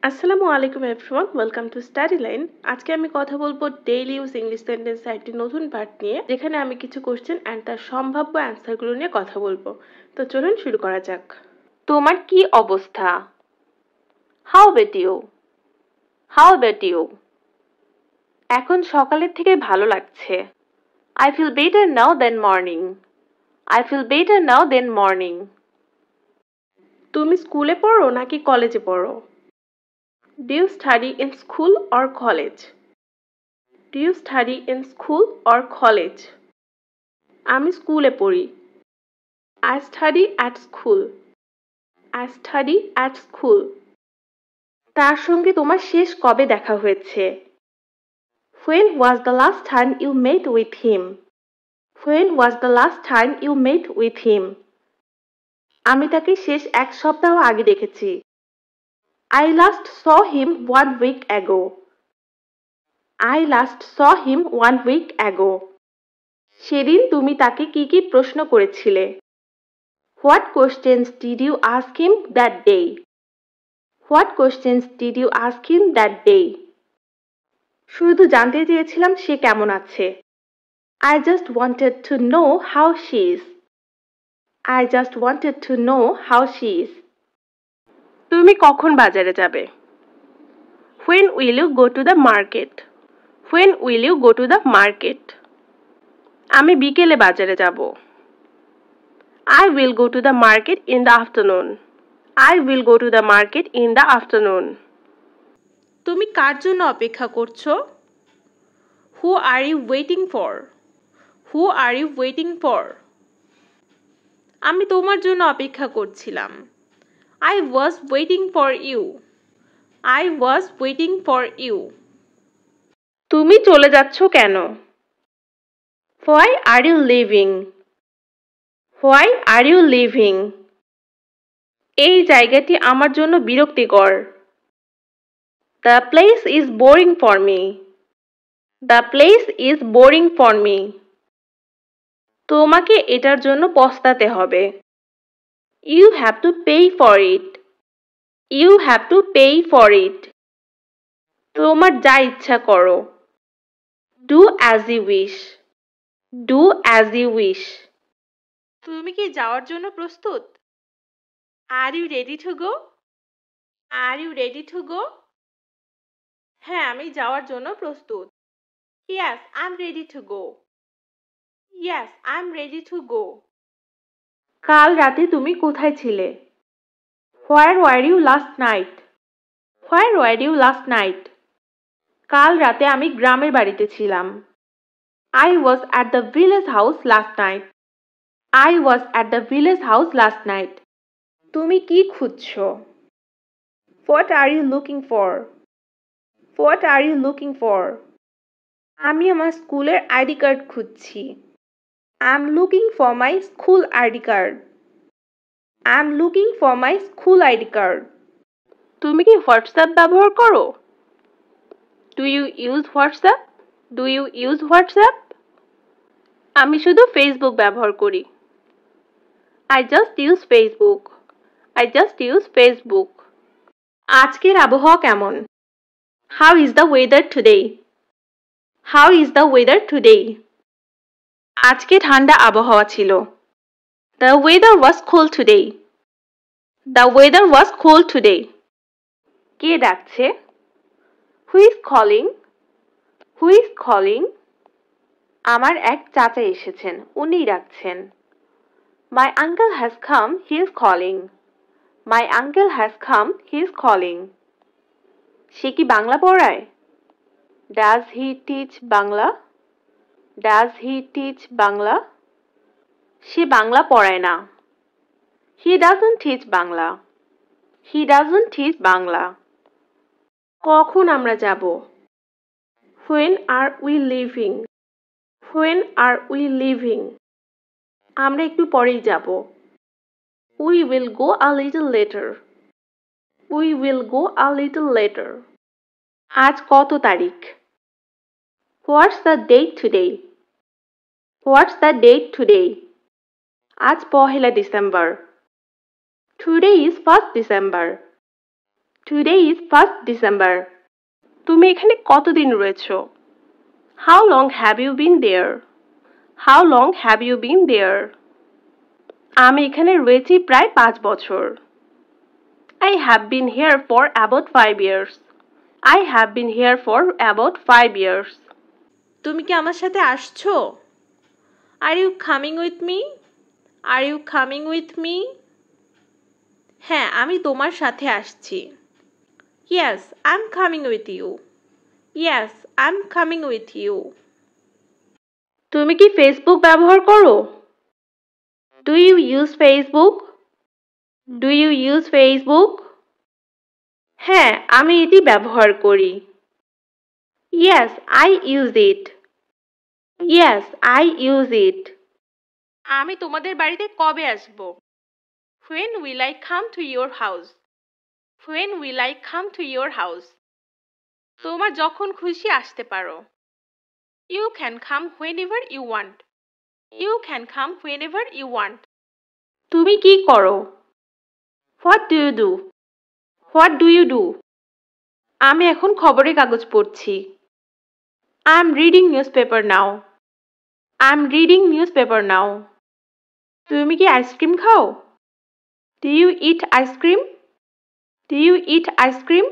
আসসালামু আলাইকুম everyone, welcome to study line. আজকে আমি কথা বলবো ডেইলি ইউজ ইংলিশ সেন্টেন্স একটি নতুন পার্ট নিয়ে, যেখানে আমি কিছু কোশ্চেন অ্যান্ড তার সম্ভাব্য অ্যান্সারগুলো নিয়ে কথা বলবো। তো চলুন শুরু করা যাক। তোমার কি অবস্থা? How about you? How about you? এখন সকালের থেকে ভালো লাগছে। I feel better now then morning. I feel better now then morning. তুমি স্কুলে পড়ো নাকি কলেজে পড়ো? Do you study in school or college? Do you study in school or college? আমি স্কুলে পড়ি। I study at school. I study at school. তার সঙ্গে তোমার শেষ কবে দেখা হয়েছে? When was the last time you met with him? When was the last time you met with him? আমি তাকে শেষ এক সপ্তাহ আগে দেখেছি। I last saw him 1 week ago. I last saw him 1 week ago. সেদিন তুমি তাকে কি কি প্রশ্ন করেছিলে? What questions did you ask him that day? What questions did you ask him that day? শুধু জানতে চেয়েছিলাম সে কেমন আছে। I just wanted to know how she is. I just wanted to know how she is. তুমি কখন বাজারে যাবে? When will you go to the market? When will you go to the market? আমি বিকেলে বাজারে যাব। I will go to the market in the afternoon. I will go to the market in the afternoon. তুমি কার জন্য অপেক্ষা করছো? Who are you waiting for? Who are you waiting for? আমি তোমার জন্য অপেক্ষা করছিলাম। I was waiting for you. I was waiting for you. তুমি চলে যাচ্ছ কেন? Why are you leaving? Why are you leaving? এই জায়গাটি আমার জন্য বিরক্তিকর। The place is boring for me. The place is boring for me. তোমাকে এটার জন্য পস্তাতে হবে। You have to pay for it. You have to pay for it. তোমার যা ইচ্ছা করো। Do as you wish. Do as you wish. তুমি কি যাওয়ার জন্য প্রস্তুত? Are you ready to go? Are you ready to go? হ্যাঁ, আমি যাওয়ার জন্য প্রস্তুত। Yes, I'm ready to go. Yes, I'm ready to go. কাল রাতে তুমি কোথায় ছিলে? Where were you last night? Where were you last night? কাল রাতে আমি গ্রামের বাড়িতে ছিলাম। I was at the village house last night. I was at the village house last night. তুমি কি খুঁজছো? What are you looking for? What are you looking for? আমি আমার স্কুলের আইডি কার্ড খুঁজছি। I'm looking for my school ID card. I'm looking for my school ID card. তুমি কি WhatsApp ব্যবহার করো? Do you use WhatsApp? Do you use WhatsApp? আমি শুধু ফেসবুক ব্যবহার করি। I just use Facebook. I just use Facebook. আজকের আবহাওয়া কেমন? How is the weather today? How is the weather today? আজকে ঠান্ডা আবহাওয়া ছিল। The weather was cool today. The weather was cool today. কে ডাকছে? Who is calling? Who is calling? আমার এক চাচা এসেছেন, উনিই ডাকছেন। My uncle has come, he is calling. My uncle has come, he is calling. সে কি বাংলা পড়ায়? Does he teach Bangla? Does he teach Bangla? সে বাংলা পড়ায় না। He doesn't teach Bangla. He doesn't teach Bangla. কখন আমরা যাব? When are we leaving? When are we leaving? আমরা একটু পরেই যাব। We will go a little later. We will go a little later. আজ কত তারিখ? What's the date today? What's the date today? আজ পহেলা December. Today is 1st December. Today is 1st December. তুমি এখানে কতদিন রয়েছো? How long have you been there? How long have you been there? আমি এখানে রয়েছি প্রায় 5 বছর। I have been here for about 5 years. I have been here for about 5 years. তুমি কি আমার সাথে আসছো? Are you coming with me? Are you coming with me? হ্যাঁ, আমি তোমার সাথে আসছি। Yes, I'm coming with you. Yes, I'm coming with you. তুমি কি ফেসবুক ব্যবহার করো? Do you use Facebook? Do you use Facebook? হ্যাঁ, আমি এটি ব্যবহার করি। Yes, I use it. Yes, I use it. আমি তোমাদের বাড়িতে কবে আসব? When will I come to your house? When will I come to your house? তোমার যখন খুশি আসতে পারো। You can come whenever you want. You can come whenever you want. তুমি কি করো? What do you do? What do you do? আমি এখন খবরের কাগজ পড়ছি। I'm reading newspaper now. I'm reading newspaper now. তুমি কি আইসক্রিম খাও? Do you eat ice cream? Do you eat ice cream?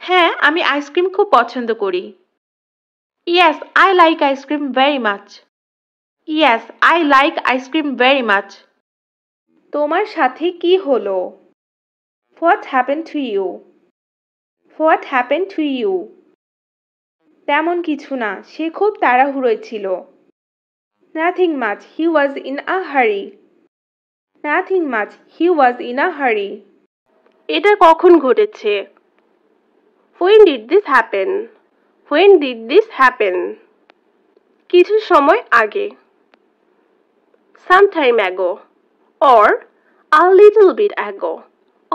হ্যাঁ, আমি আইসক্রিম খুব পছন্দ করি। Yes, I like ice cream very much. Yes, I like ice cream very much. তোমার সাথে কি হলো? What happened to you? What happened to you? তেমন কিছু না, সে খুব তাড়াহুড়োয় ছিল। Nothing much, he was in a hurry. Nothing much, he was in a hurry. এটা কখন ঘটেছে? When did this happen? When did this happen? কিছু সময় আগে। Some time ago or a little bit ago.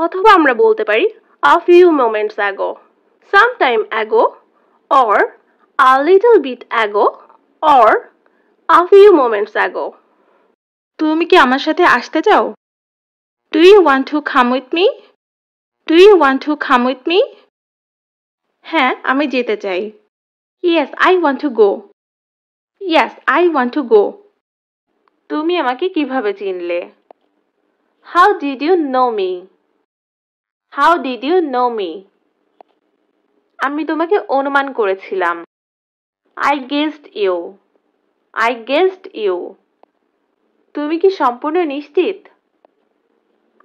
অথবা আমরা বলতে পারি a few moments ago. Some time ago or a little bit ago or a few moments ago. তুমি কি আমার সাথে আসতে চাও? Do you want to come with me? Do you want to come with me? হ্যাঁ, আমি যেতে চাই। Yes, I want to go. Yes, I want to go. তুমি আমাকে কিভাবে চিনলে? How did you know me? How did you know me? আমি তোমাকে অনুমান করেছিলাম। I guessed you. I guessed you. তুমি কি সম্পূর্ণ নিশ্চিত?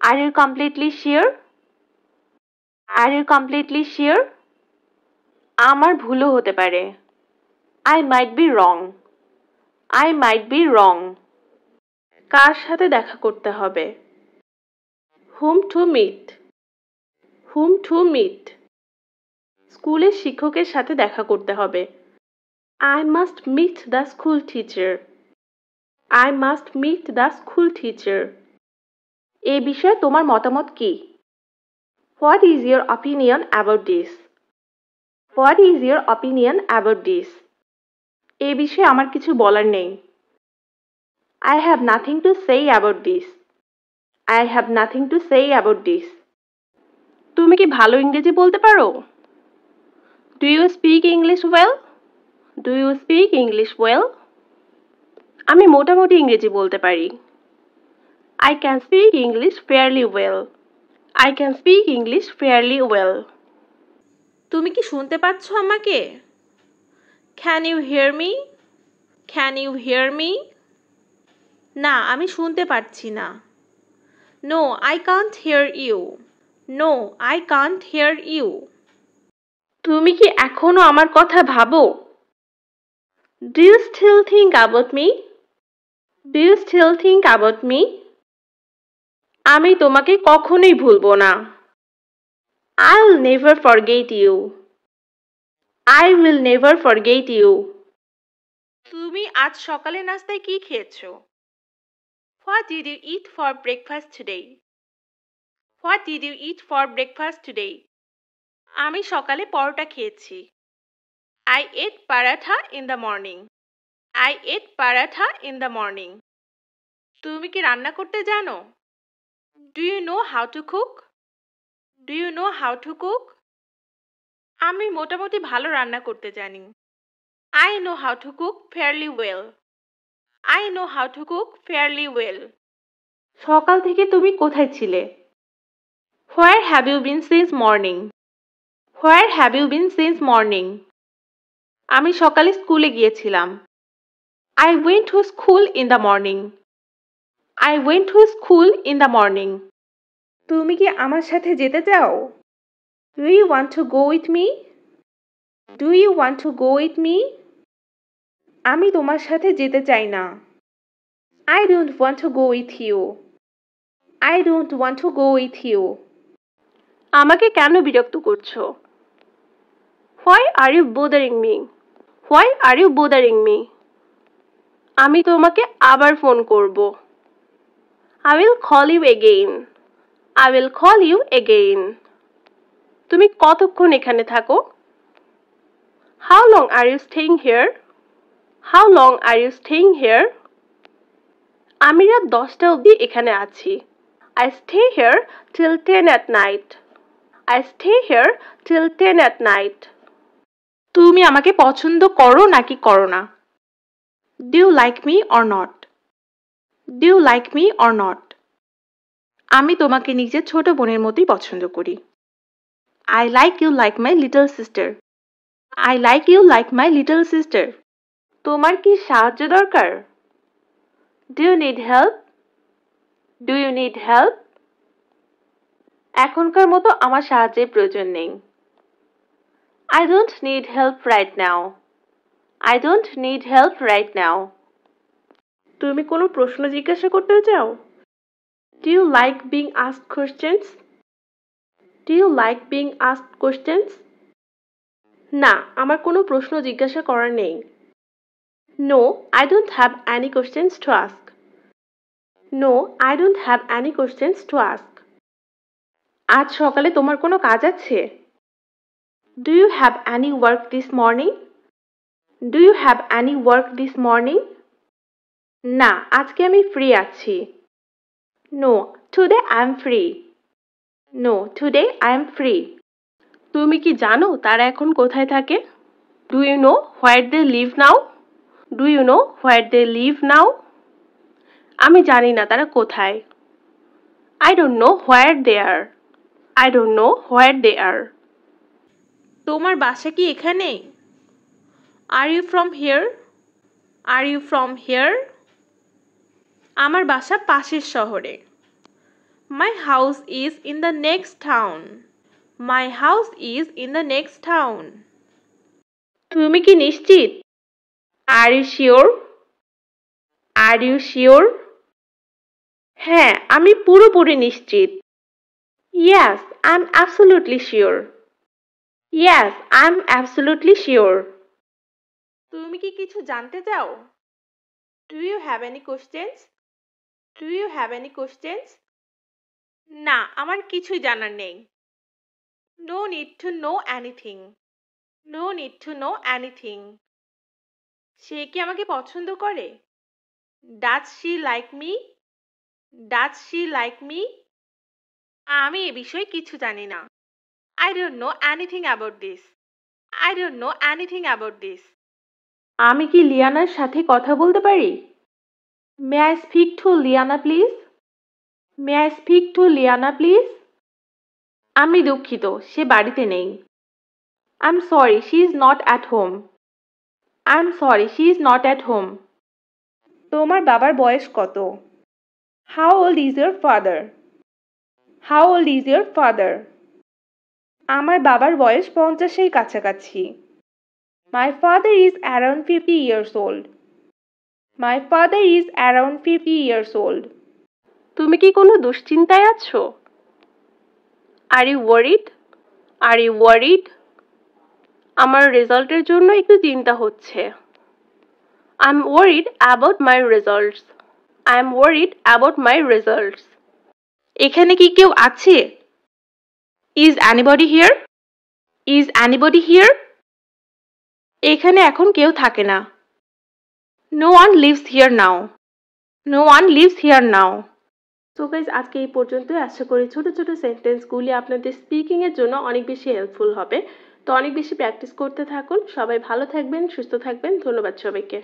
Are you completely sure? Are you completely sure? আমার ভুলও হতে পারে। I might be wrong. I might be wrong. কার সাথে দেখা করতে হবে? Whom to meet? Whom to meet? স্কুলের শিক্ষকের সাথে দেখা করতে হবে। I must meet the school teacher. I must meet the school teacher. এই বিষয়ে তোমার মতামত কি? What is your opinion about this? What is your opinion about this? এই বিষয়ে আমার কিছু বলার নেই। I have nothing to say about this. I have nothing to say about this. তুমি কি ভালো ইংরেজি বলতে পারো? Do you speak English well? Do you speak English well? আমি মোটামুটি ইংরেজি বলতে পারি। I can speak English fairly well. I can speak English fairly well. তুমি কি শুনতে পাচ্ছ আমাকে? Can you hear me? Can you hear me? না, আমি শুনতে পারছি না। No, I can't hear you. No, I can't hear you. তুমি কি এখনো আমার কথা ভাবো? Do you still think about me? Do you still think about me? আমি তোমাকে কখনোই ভুলবো না। I'll never forget you. I will never forget you. তুমি আজ সকালে নাস্তায় কি খেয়েছো? What did you eat for breakfast today? What did you eat for breakfast today? আমি সকালে পরোটা খেয়েছি। I ate paratha in the morning. I ate paratha in the morning. তুমি কি রান্না করতে জানো? Do you know how to cook? Do you know how to cook? আমি মোটামুটি ভালো রান্না করতে জানি। I know how to cook fairly well. I know how to cook fairly well. সকাল থেকে তুমি কোথায় ছিলে? Where have you been since morning? Where have you been since morning? আমি সকালে স্কুলে গিয়েছিলাম। I went to school in the morning. I went to school in the morning. তুমি কি আমার সাথে যেতে চাও? Do you want to go with me? Do you want to go with me? আমি তোমার সাথে যেতে চাই না। I don't want to go with you. I don't want to go with you. আমাকে কেন বিরক্ত করছো? Why are you bothering me? Why are you bothering me? আমি তোমাকে আবার ফোন করব। I will call you again. I will call you again. তুমি কতক্ষণ এখানে থাকো? How long are you staying here? How long are you staying here? আমি রাত 10টা অবধি এখানে আছি। I stay here till 10 at night. I stay here till 10 at night. তুমি আমাকে পছন্দ করো নাকি করো না? Do you like me or not? Do you like me or not? আমি তোমাকে নিজের ছোট বোনের মতোই পছন্দ করি। I like you like my little sister. I like you like my little sister. তোমার কি সাহায্য দরকার? Do you need help? Do you need help? এখনকার মতো আমার সাহায্যের প্রয়োজন নেই। I don't need help right now. I don't need help right now. তুমি কোনো প্রশ্ন জিজ্ঞাসা করতে চাও? Do you like being asked questions? Do you like being asked questions? না, আমার কোনো প্রশ্ন জিজ্ঞাসা করার নেই। No, I don't have any questions to ask. No, I don't have any questions to ask. আজ সকালে তোমার কোনো কাজ আছে? Do you have any work this morning? Do you have any work this morning? না, আজকে আমি ফ্রি আছি। No, today I am free. No, today I am free. তুমি কি জানো তারা এখন কোথায় থাকে? Do you know where they live now? Do you know where they live now? আমি জানি না তারা কোথায়। I don't know where they are. I don't know where they are. তোমার বাসা কি এখানে? Are you from here? Are you from here? আমার বাসা পাশের শহরে। My house is in the next town. My house is in the next town. তুমি কি নিশ্চিত? Are you sure? Are you sure? হ্যাঁ, আমি পুরোপুরি নিশ্চিত। Yes, I'm absolutely sure. Yes, I'm absolutely sure. তুমি কি কিছু জানতে চাও? Do you have any questions? Do you have any questions? না, আমার কিছুই জানার নেই। No need to know anything. No need to know anything. সে কি আমাকে পছন্দ করে? Does she like me? Does she like me? আমি এ বিষয়ে কিছু জানি না। I don't know anything about this. I don't know anything about this. আমি কি লিয়ানার সাথে কথা বলতে পারি? May I speak to Liana please? May I speak to Liana please? আমি দুঃখিত, সে বাড়িতে নেই। I'm sorry, she is not at home. I'm sorry, she is not at home. তোমার বাবার বয়স কত? How old is your father? How old is your father? আমার বাবার বয়স 50-এর কাছাকাছি। My father is around 50 years old. My father is around 50 years old. তুমি কি কোনো দুশ্চিন্তায় আছো? Are you worried? Are you worried? আমার রেজাল্টের জন্য একটু চিন্তা হচ্ছে। I'm worried about my results. I'm worried about my results. এখানে কি কেউ আছে? Is anybody here? Is anybody here? এখানে এখন কেউ থাকে না। No one lives here now. No one lives here now. So guys আজকে এই পর্যন্তই। আশা করি ছোট ছোট সেন্টেন্সগুলি আপনাদের স্পিকিংয়ের জন্য অনেক বেশি হেল্পফুল হবে। তো অনেক বেশি প্র্যাকটিস করতে থাকুন। সবাই ভালো থাকবেন, সুস্থ থাকবেন। ধন্যবাদ সবাইকে।